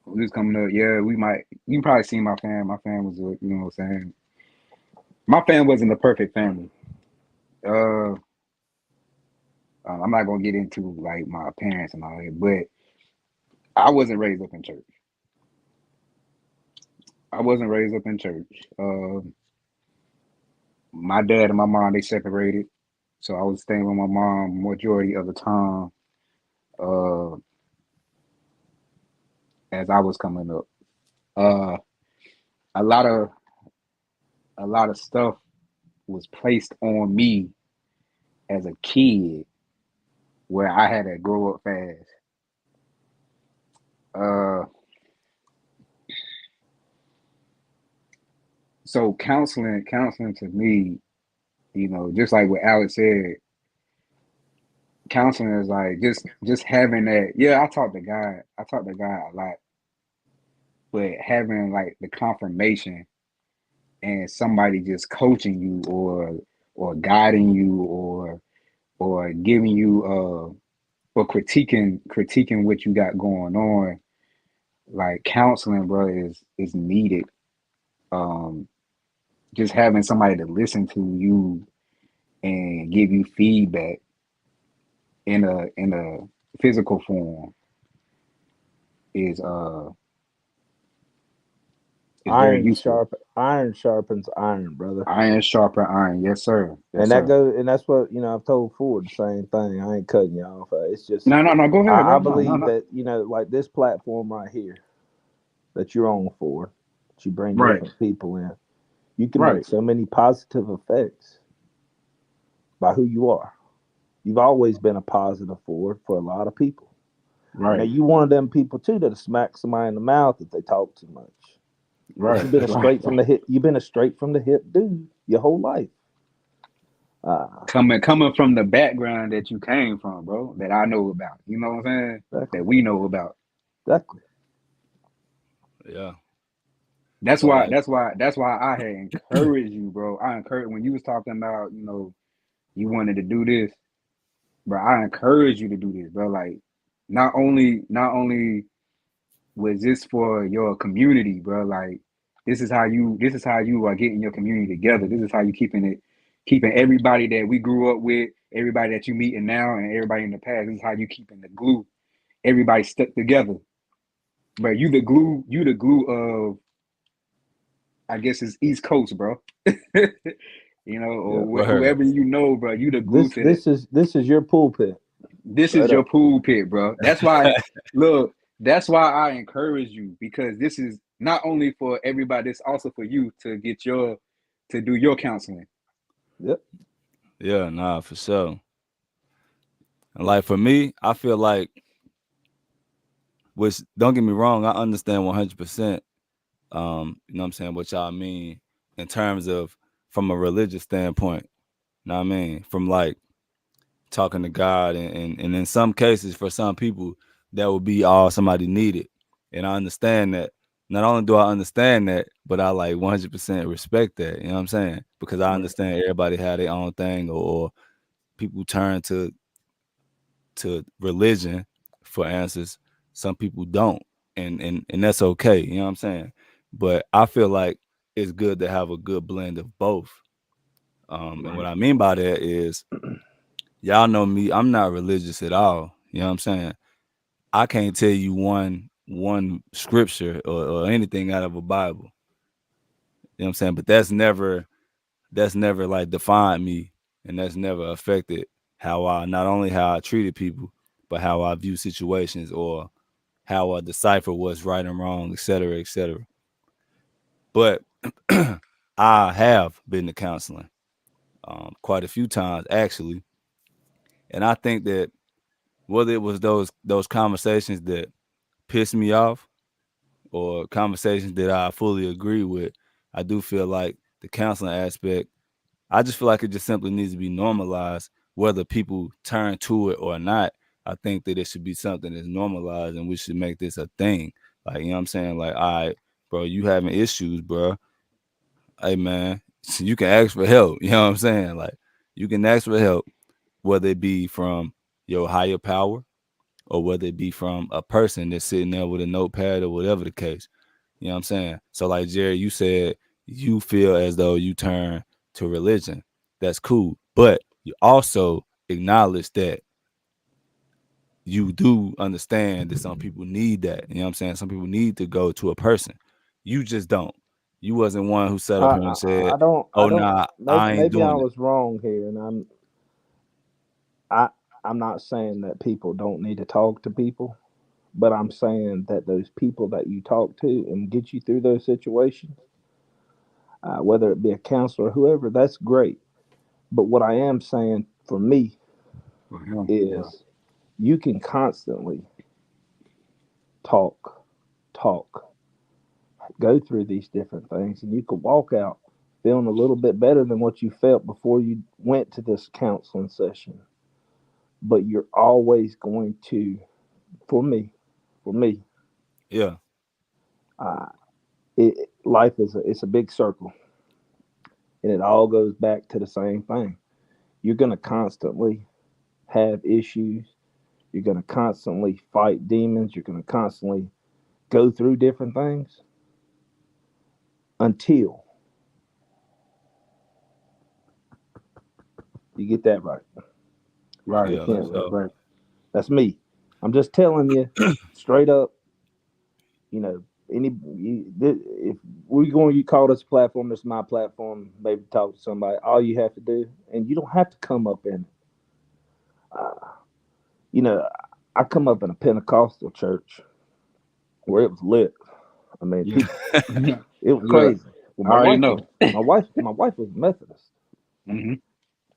we was coming up. Yeah, we might. You probably seen my fam. My fam was, what I'm saying. My fam wasn't a perfect family. Uh, I'm not gonna get into like my parents and all that, but I wasn't raised up in church. I wasn't raised up in church. My dad and my mom they separated. So I was staying with my mom majority of the time uh, as I was coming up. Uh, a lot of stuff was placed on me as a kid where I had to grow up fast. Uh, so counseling to me, just like what Alex said, counseling is like just having that. Yeah, I talk to God a lot, but having like the confirmation and somebody just coaching you or guiding you or giving you or critiquing what you got going on, like counseling, bro, is needed. Um, just having somebody to listen to you and give you feedback in a physical form is very Iron useful. sharp, iron sharpens iron, brother. Iron sharper iron, yes sir, yes And that sir. goes, and that's what I've told Ford the same thing. I ain't cutting you off. It's just No, no, no. Go ahead, I bro. No, no, believe no. that like this platform right here that you're on for, that you bring Right, different people in, you can make right, so many positive effects by who you are. You've always been a positive forward for a lot of people. Now right, you one of them people too that'll smack somebody in the mouth if they talk too much. But right, you've been a right, straight from right. the hip. You've been a straight from the hip dude your whole life. Uh, Coming from the background that you came from, bro, that I know about. You know what I'm saying? exactly, That we know about. exactly. Yeah. That's So why. like, That's why I had encouraged you, bro. I encouraged when you was talking about, you wanted to do this, bro. I encouraged you to do this, bro. Like, not only was this for your community, bro. Like, this is how you are getting your community together. This is how you keeping everybody that we grew up with, everybody that you meeting now, and everybody in the past. This is how you keeping the glue. Everybody stuck together, but you the glue. You the glue of, I guess it's East Coast, bro. Yeah. Or word. whoever bro. You the glue This to that. this is this is your pulpit, This straight is your up. pool pit, bro. That's why. Look, that's why I encourage you, because this is not only for everybody. It's also for you to do your counseling. Yep. Yeah, nah, for sure. And like for me, I feel like, which don't get me wrong, I understand 100%. You know what I'm saying, what y'all mean in terms of from a religious standpoint. You know what I mean? From like talking to God, and in some cases for some people that would be all somebody needed. And I understand that. Not only do I understand that, but I like 100% respect that. You know what I'm saying? Because I Right, understand everybody had their own thing, or people turn to religion for answers. Some people don't, and that's okay. You know what I'm saying? But I feel like it's good to have a good blend of both. And what right, I mean by that is, y'all know me. I'm not religious at all. You know what I'm saying? I can't tell you one scripture or anything out of a Bible. You know what I'm saying? But that's never like defined me, and that's never affected how I, not only how I treated people, but how I view situations, or how I decipher what's right and wrong, et cetera, et cetera. But I have been to counseling quite a few times actually, and I think that whether it was those conversations that pissed me off, or conversations that I fully agree with, I do feel like the counseling aspect, I just feel like it just simply needs to be normalized, whether people turn to it or not. I think that it should be something that's normalized, and we should make this a thing. Like, you know what I'm saying? Like, all right, bro, you having issues, bro. Hey, man, you can ask for help. You know what I'm saying? Like, you can ask for help, whether it be from your higher power, or whether it be from a person that's sitting there with a notepad, or whatever the case. You know what I'm saying? So like Jerry, you said you feel as though you turn to religion. That's cool. But you also acknowledge that you do understand that some people need that. You know what I'm saying? Some people need to go to a person. You just don't. You wasn't one who sat I, up here I and said, I don't "Oh I don't nah, maybe I ain't maybe I doing it." was wrong here, and I I'm not saying that people don't need to talk to people, but I'm saying that those people that you talk to and get you through those situations, whether it be a counselor or whoever, that's great. But what I am saying for me For him, yeah. is you can constantly talk, talk, go through these different things, and you could walk out feeling a little bit better than what you felt before you went to this counseling session. But you're always going to, for me, for me, Yeah. uh, life is it's a big circle, and it all goes back to the same thing. You're going to constantly have issues. You're going to constantly fight demons. You're going to constantly go through different things until you get that right. Right, You Yeah. For can't. right, sure. right. That's me. I'm just telling you straight up. You know, if we're going, you call this platform, this is my platform. Maybe talk to somebody. All you have to do, and you don't have to come up in. You know, I come up in a Pentecostal church where it was lit. I mean, Yeah. people, it was Look, crazy. Well, I already know. my wife was Methodist, Hmm.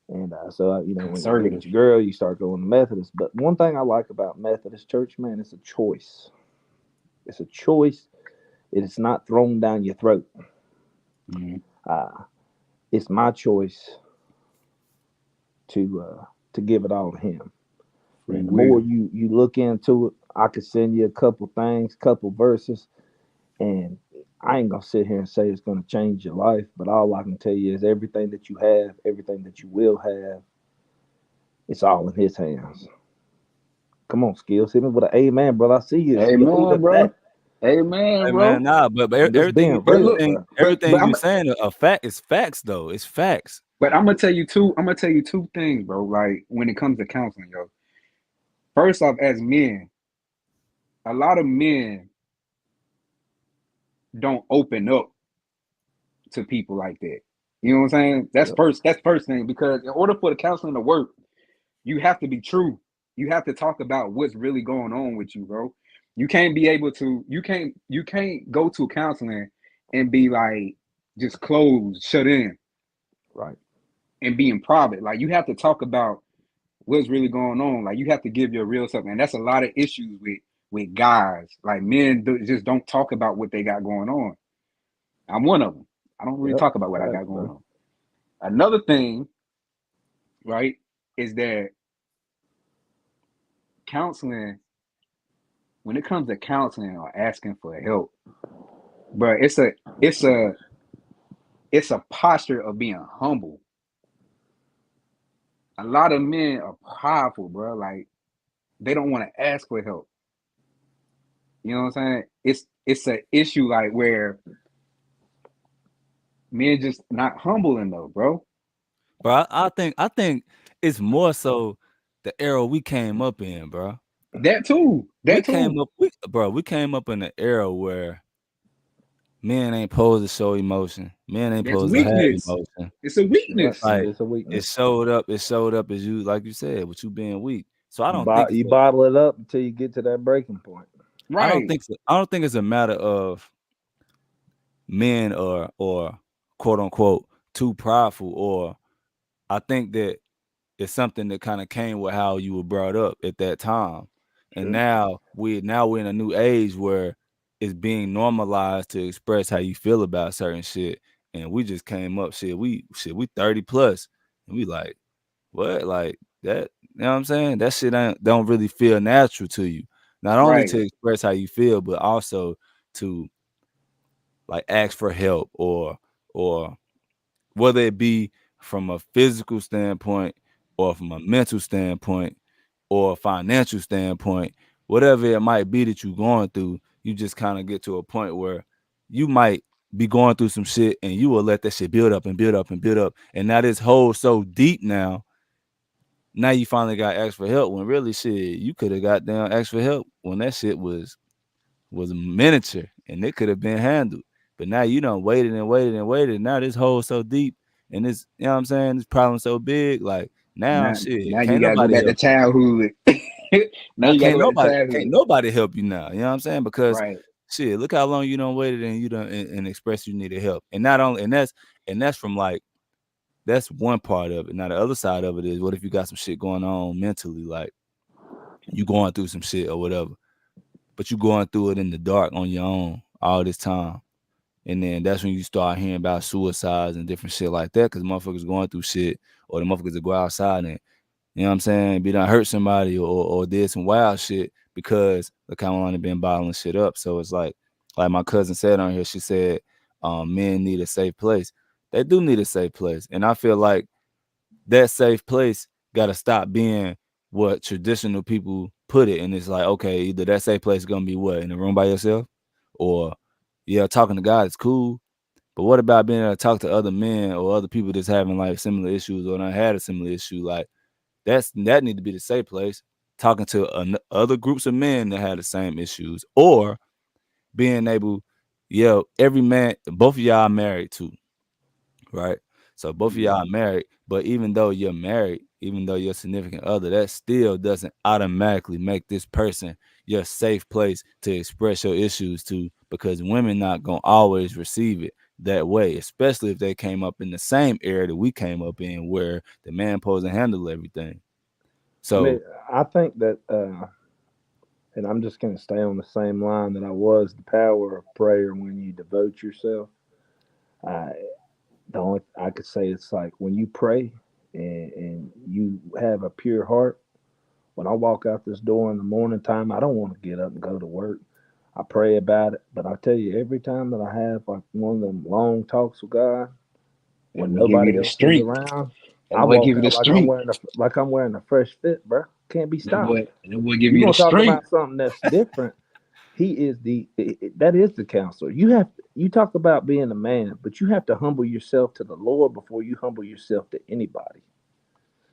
and so you know, when you get with Conservative. your girl, you start going to Methodist. But one thing I like about Methodist church, man, it's a choice. It's a choice. It is not thrown down your throat. Hmm. Uh, it's my choice to give it all to Him. Free And the more will. you look into it, I could send you a couple things, couple verses, and I ain't gonna sit here and say it's gonna change your life, but all I can tell you is everything that you have, everything that you will have, it's all in His hands. Come on, skills, hit me with an amen, brother. I see you. You hold Amen, up that. bro. Amen, Hey bro. man, nah, but I'm just everything, being But real, look, bro. but everything I'm you saying a fact is facts though. It's facts. but I'm gonna tell you two. I'm gonna tell you two things, bro. Like when it comes to counseling, yo. First off, as men, a lot of men don't open up to people like that. You know what I'm saying? That's Yep. first. That's first thing because in order for the counseling to work, you have to be true. You have to talk about what's really going on with you, bro. You can't be able to. You can't go to counseling and be like just closed, shut in, Right. and be in private. Like you have to talk about what's really going on. Like you have to give your real stuff, and that's a lot of issues with guys. Like men just don't talk about what they got going on. I'm one of them. I don't really Yep. talk about what I Facts, got going bro. on. Another thing, right, is that counseling, when it comes to counseling or asking for help, bro, it's a it's a posture of being humble. A lot of men are prideful, bro. Like they don't want to ask for help. You know what I'm saying? It's an issue like where men just not humble enough, bro. Bro, I think it's more so the era we came up in, bro. That too. We That came too. up, we came up in an era where men ain't supposed to show emotion. Men ain't That's supposed to have weakness. emotion. It's a Yep. weakness. Like It's a it weakness. showed up. It showed up as you, like you said, with you being weak. So I don't think it's You bottle it up until you get to that breaking point. Right. I don't think it's a matter of men or quote unquote too prideful, or I think that it's something that kind of came with how you were brought up at that time. And Sure. now we're in a new age where it's being normalized to express how you feel about certain shit. And we just came up, we 30 plus, and we like, what? Like that, you know what I'm saying? That shit don't really feel natural to you. Not only Right. to express how you feel, but also to like ask for help, or whether it be from a physical standpoint or from a mental standpoint or a financial standpoint, whatever it might be that you're going through, you just kind of get to a point where you might be going through some shit and you will let that shit build up and build up and build up. And now this hole so deep now you finally got asked for help when really shit, you could have got down asked for help when that shit was miniature and it could have been handled. But now you done waited and waited and waited. Now this hole so deep and this, you know what I'm saying, this problem so big, like Now, Now, shit, now you can't gotta go nobody back to help you. childhood. Now Now you gotta can't go back to nobody can't childhood. nobody help you now. You know what I'm saying? Because Right. shit, look how long you done waited and you done and expressed you needed help. And not only and that's from like that's one part of it. Now the other side of it is what if you got some shit going on mentally, like you going through some shit or whatever, but you going through it in the dark on your own all this time. And then that's when you start hearing about suicides and different shit like that, because motherfuckers going through shit, or the motherfuckers that go outside and you know what I'm saying, be done hurt somebody or did some wild shit because the Carolina been bottling shit up. So it's like my cousin said on here, she said, men need a safe place. They do need a safe place. And I feel like that safe place gotta stop being what traditional people put it. And it's like, okay, either that safe place is gonna be what, in the room by yourself? Or yeah, talking to God is cool. But what about being able to talk to other men or other people that's having like similar issues or not had a similar issue? Like that need to be the safe place. Talking to other groups of men that have the same issues, or being able, yeah, every man, both of y'all are married too, right? So both of Yeah. y'all are married, but even though you're married, even though you're a significant other, that still doesn't automatically make this person your safe place to express your issues to, because women not gonna always receive it that way, especially if they came up in the same era that we came up in, where the man supposed to handle everything. I mean, So I think that, and I'm just going to stay on the same line that I was. The power of prayer when you devote yourself. I the only I could say it's like when you pray and you have a pure heart. When I walk out this door in the morning time, I don't want to get up and go to work. I pray about it, but I tell you, every time that I have like one of them long talks with God, That when will give you nobody the else is strength. around, That I will give walk you the out strength. like I'm wearing a fresh fit, bro. Can't be stopped. That will give You you the want to talk strength. about something that's different? He is that is the counselor. You talk about being a man, but you have to humble yourself to the Lord before you humble yourself to anybody.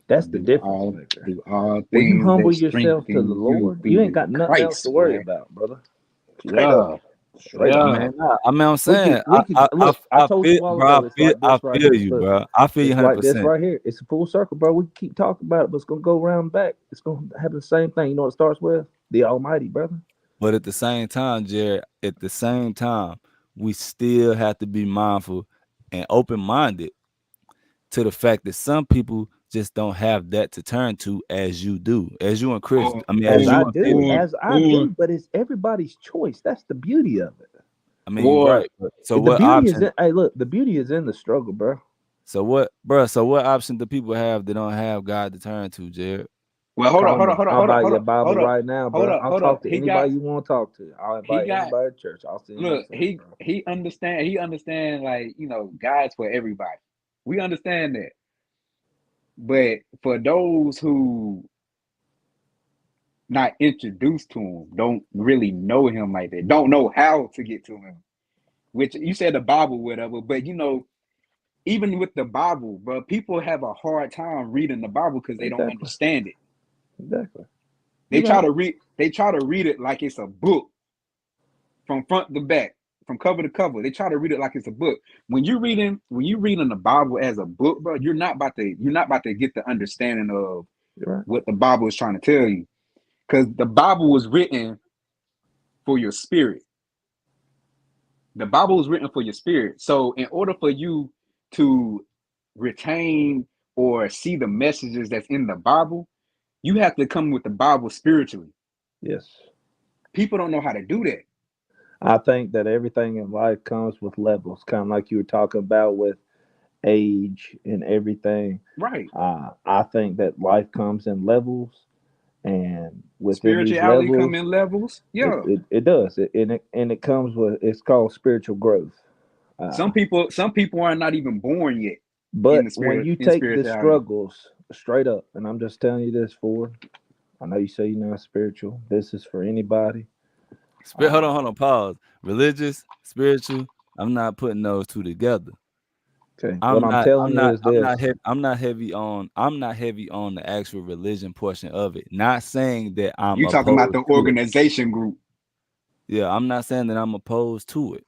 That's the difference maker. Do all When you things humble that yourself to the strengthen you Lord, you ain't through got nothing else to Christ, worry boy. about, brother. Straight up, Yeah. straight I up. Yeah. mean, nah, I mean, I'm saying, We could look. I I told you feel, a while bro, ago. It's like I this right feel here. you, Look, bro. I feel you it's like this 100%. right here. It's a full circle, bro. We can keep talking about it, but it's gonna go around and back. It's gonna have the same thing. You know what it starts with? The Almighty, brother. But at the same time, Jared, at the same time, we still have to be mindful and open minded to the fact that some people just don't have that to turn to as you do, as you and Chris. Or I mean, As I or do, or as I or do, but it's everybody's choice. That's the beauty of it. I mean, you're or right. But so The what beauty is option? in, hey, look, the beauty is in the struggle, bro. So what, bro? So what option do people have that don't have God to turn to, Jared? well, hold up, Call hold up, me. hold up, I'll hold up, buy hold you a up, Bible hold up, right now, hold bro. up, I'll hold up. talk to anybody you want to talk to. I'll He invite got anybody to church. I'll see them look, myself, bro. he understand like, God's for everybody. We understand that. But for those who not introduced to him, don't really know him like that, don't know how to get to him. Which you said the Bible, whatever, but even with the Bible, bro, people have a hard time reading the Bible because they don't Exactly. understand it. Exactly. They You're try right. to read they try to read it like it's a book from front to back, from cover to cover. They try to read it like it's a book. When you reading the Bible as a book, bro, you're not about to get the understanding of You're right. what the Bible is trying to tell you. Because the Bible was written for your spirit. The Bible was written for your spirit. So in order for you to retain or see the messages that's in the Bible, you have to come with the Bible spiritually. Yes. People don't know how to do that. I think that everything in life comes with levels, kind of like you were talking about with age and everything. Right. I think that life comes in levels, and within these Spirituality come levels, in levels. it, Yeah. it, it does. And it comes with, it's called spiritual growth. Uh, Some people are not even born yet in but the when spirit you in take the spirituality. struggles straight up, and I'm just telling you this, for I know you say you're not spiritual. This is for anybody. Uh, Hold on, pause. Religious, spiritual. I'm not putting those two together. okay, what I'm telling you is this. I'm not heavy on the actual religion portion of it. Not saying that I'm You talking about opposed the to it. organization group. Yeah, I'm not saying that I'm opposed to it,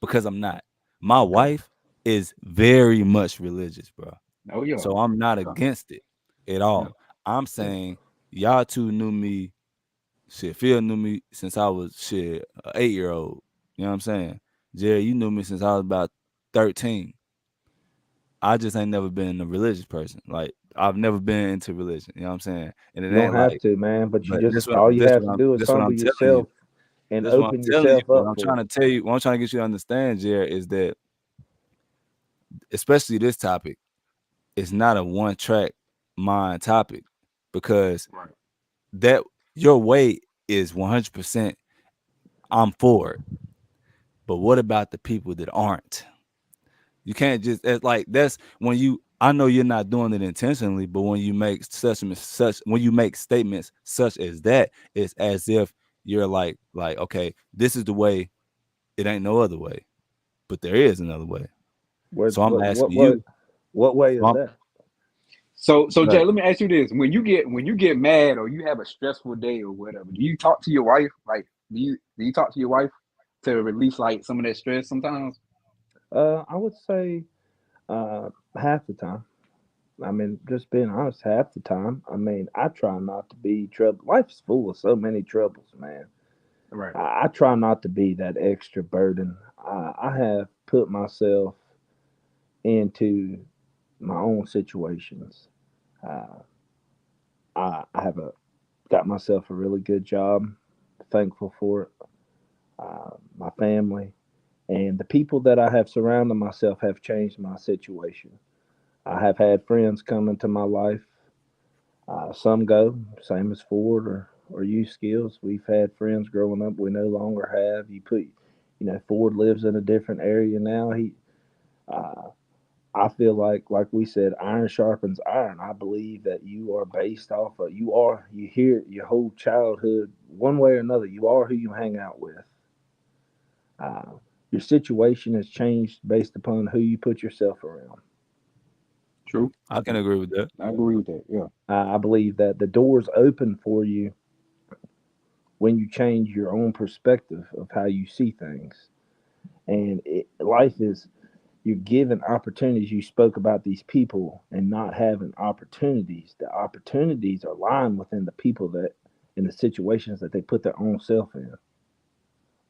because I'm not. My Okay, wife is very much religious, bro. Oh yeah. So I'm not Yeah. against it. at Yeah. all. I'm saying y'all two knew me. Shit, Phil knew me since I was shit an 8-year-old. You know what I'm saying? Jerry, you knew me since I was about 13. I just ain't never been a religious person. Like I've never been into religion. You know what I'm saying? And it You don't ain't have like, to, man. But you but just all you have to do is this what humble I'm telling you. yourself and This what I'm open telling you. yourself What up I'm for trying it. to tell you, what I'm trying to get you to understand, Jerry, is that especially this topic, it's not a one track mind topic because Right. that your way is 100% I'm for it. But what about the people that aren't? You can't just it's like that's when you I know you're not doing it intentionally, but when you make such when you make statements such as that, it's as if you're like okay, this is the way, it ain't no other way, but there is another way. What So I'm what asking what what you, what way so is I'm, that? So Jay, like, let me ask you this: when you get mad or you have a stressful day or whatever, do you talk to your wife? Like, do you talk to your wife to release like some of that stress sometimes? I would say uh, half the time. I mean, just being honest, half the time. I mean, I try not to be trouble. Life's full of so many troubles, man. Right. I try not to be that extra burden. I have put myself into my own situations. Uh, I have got myself a really good job. Thankful for it. My family and the people that I have surrounded myself have changed my situation. I have had friends come into my life. Some go, same as Ford or you skills. We've had friends growing up we no longer have. Ford lives in a different area now. Uh, I feel like we said, iron sharpens iron. I believe that you are based off of you hear your whole childhood one way or another. You are who you hang out with. Uh, your situation has changed based upon who you put yourself around. True. I can agree with that. I agree with that. Yeah. I believe that the doors open for you when you change your own perspective of how you see things. And life is you're given opportunities. You spoke about these people and not having opportunities. The opportunities are lying within the people that in the situations that they put their own self in,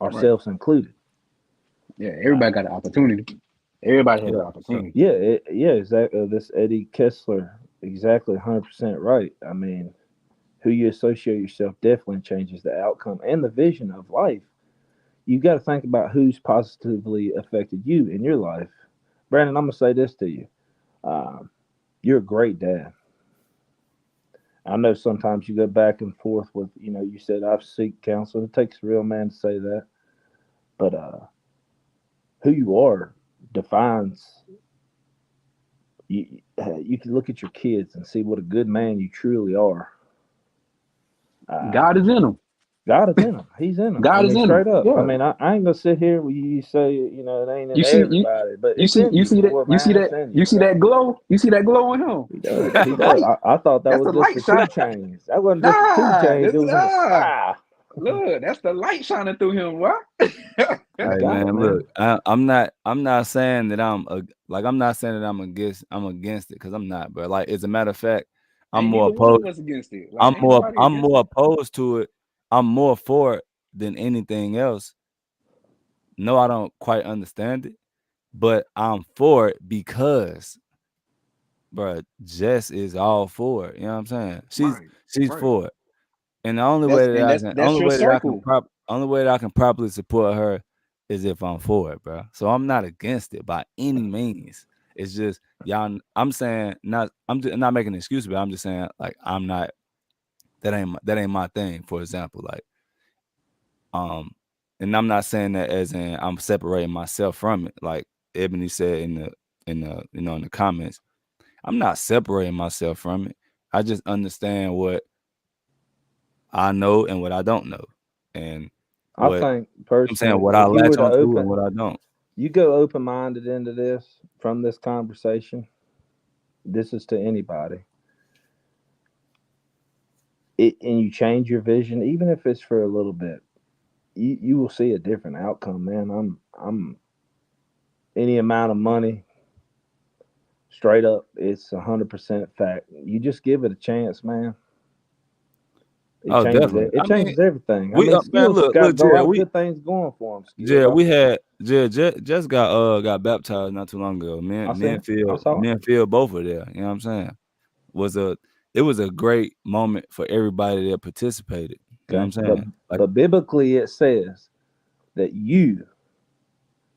Right. ourselves included. Yeah. Uh, Everybody got an opportunity. Everybody has Yeah, an for sure. opportunity. yeah, exactly. This Eddie Kessler, exactly 100% right. I mean, who you associate yourself definitely changes the outcome and the vision of life. You got to think about who's positively affected you in your life. Brandon, I'm gonna say this to you. Um, you're a great dad. I know sometimes you go back and forth with, you said I've seek counsel. It takes a real man to say that, but who you are defines you. You can look at your kids and see what a good man you truly are. Uh, God is in them. God is in them. He's in them. I God is mean, in them. straight up. I Yeah. mean, I ain't gonna sit here where you say, it ain't in You see you everybody, but you it's see in you, boy, you see man. It's that in you you, see bro. that glow. You see that glow in him. He does. That's He the does. light. I thought that That's was the just light the two shine. chains. That wasn't just the two Nah, chains. this It is was in the sky. look. That's the light shining through him. What? You Hey got it, man, look, man. I'm not saying that I'm not saying that I'm against it because I'm not, bro. Like as a matter of fact, I'm Ain't more neither one opposed. of us against it. Like ain't nobody I'm against more it. opposed to it. I'm more for it than anything else. No, I don't quite understand it, but I'm for it because, bro, Jess is all for it. You know what I'm saying? She's Right. she's Right. for it. And the only way that That's your circle. only way that I can properly support her is if I'm for it, bro. So I'm not against it by any means. It's just y'all. I'm saying not. I'm just not making an excuse, but I'm just saying like I'm not. That ain't my thing. For example, like um, and I'm not saying that as in I'm separating myself from it. Like Ebony said in the comments, I'm not separating myself from it. I just understand what I know and what I don't know, and I what think I'm saying, personally, what I if you were latch to onto open, and what I don't. you go open minded into this from this conversation. This is to anybody. And you change your vision, even if it's for a little bit. You will see a different outcome, man. I'm any amount of money, Straight up, it's 100% fact. You just give it a chance, man. It Oh, changes definitely. it. It I mean, changes everything. I we mean, man, Skills look, got a Jared, lot of we good things going for him. Skills, Jared, we had Jared just got baptized not too long ago. Me, I and- me see. and I Phil, saw it. me and Phil both were there. You know what I'm saying? Was a It was a great moment for everybody that participated. You know what Okay, I'm saying? Like, but biblically it says that you,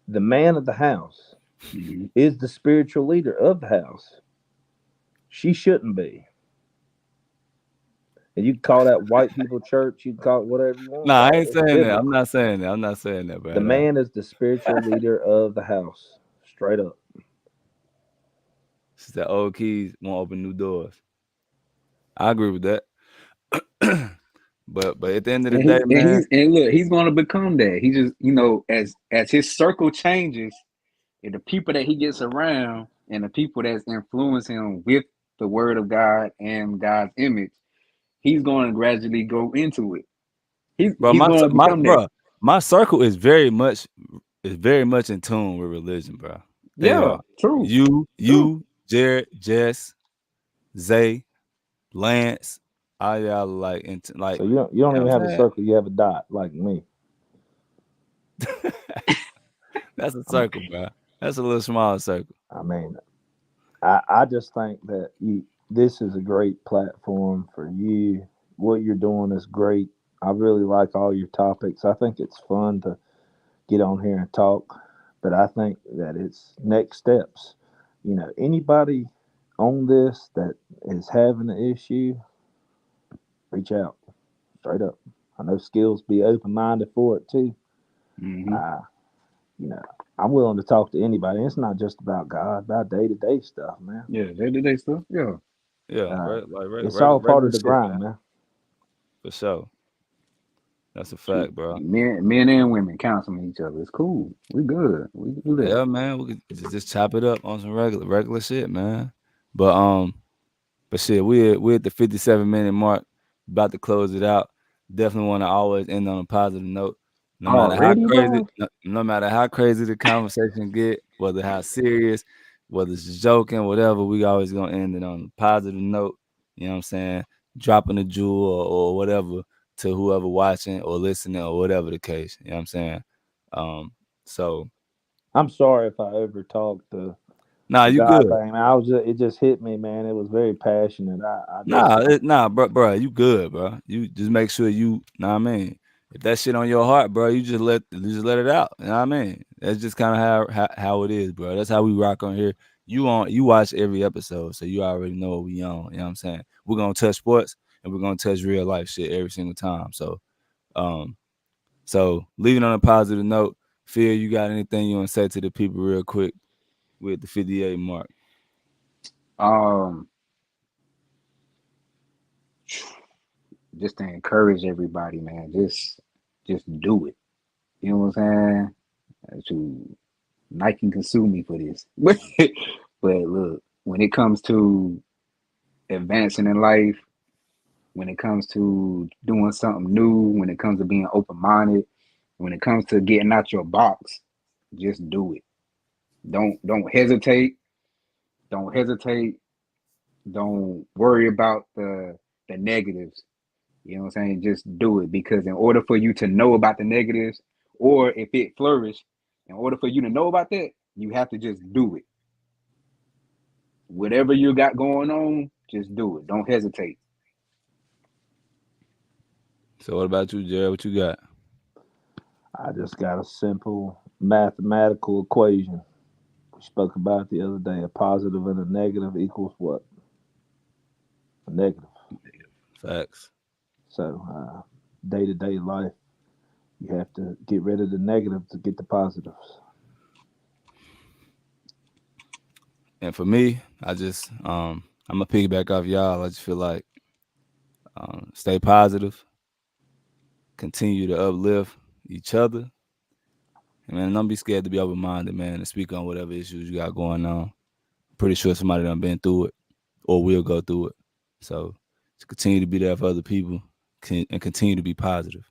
the man of the house, Mm-hmm. is the spiritual leader of the house. She shouldn't be. And you can call that white people church. You can call it whatever you want to nah, I call ain't it. It's saying that. I'm biblical. not saying that. I'm not saying that, The bro. man is the spiritual leader of the house. Straight up. She said old keys won't open new doors. I agree with that. But at the end of the And day, man, he's gonna become that. He just, as his circle changes, and the people that he gets around and the people that's influence him with the word of God and God's image, he's going to gradually go into it. bro, He's going to become that. my circle is very much in tune with religion, bro. They Yeah, are. true, true. You, Jared, Jess, Zay, Lance, all y'all like into like, So you you don't know even what have a I'm saying? circle. You have a dot like me. That's a I'm, circle, bro. That's a little small circle. I mean, I just think that this is a great platform for you. What you're doing is great. I really like all your topics. I think it's fun to get on here and talk, but I think that it's next steps. Anybody on this that is having an issue, reach out straight up. I know Skills be open minded for it too. Hmm. Uh, you know, I'm willing to talk to anybody. It's not just about God, about day to day stuff, man. Yeah, day to day stuff. Yeah, Yeah, Uh, like it's all part regular of the shit, grind, man. man. For sure. That's a shoot. fact, bro. Men and women counseling each other. It's cool. We good. We can do that. Yeah, man. We could just chop it up on some regular shit, man. But shit, we're at the 57-minute mark, about to close it out. Definitely want to always end on a positive note. Already, bro. No matter how crazy the conversation get, whether how serious, whether it's joking, whatever, we always gonna end it on a positive note. You know what I'm saying? Dropping a jewel or whatever to whoever watching or listening or whatever the case. You know what I'm saying? Um, so I'm sorry if I over talked nah, the you God good. thing. It just hit me, man. It was very passionate. I just Bro, you good, bro. You just make sure you, know what I mean. If that shit on your heart, bro, you just let it out. You know what I mean? That's just kind of how it is, bro. That's how we rock on here. You watch every episode, so you already know what we on. You know what I'm saying? We're gonna touch sports and we're gonna touch real life shit every single time. Um, so leaving on a positive note, Phil, you got anything you want to say to the people real quick with the 58 mark? Um, just to encourage everybody, man. Just do it. You know what I'm saying? To Nike can sue me for this, but look, when it comes to advancing in life, when it comes to doing something new, when it comes to being open minded, when it comes to getting out your box, just do it. Don't hesitate. Don't hesitate. Don't worry about the negatives. You know what I'm saying? Just do it, because in order for you to know about the negatives, or if it flourished, in order for you to know about that, you have to just do it. Whatever you got going on, just do it. Don't hesitate. So what about you, Jared? What you got? I just got a simple mathematical equation. We spoke about it the other day. A positive and a negative equals what? A negative. Facts. So day to day life, you have to get rid of the negative to get the positives. And for me, I'm gonna piggyback off y'all. I just feel like stay positive, continue to uplift each other, and man, don't be scared to be open minded, man, and speak on whatever issues you got going on. Pretty sure somebody done been through it or will go through it. So just continue to be there for other people and continue to be positive.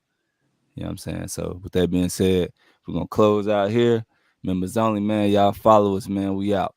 You know what I'm saying? So with that being said, we're gonna close out here. Members only, man. Y'all follow us, man. We out.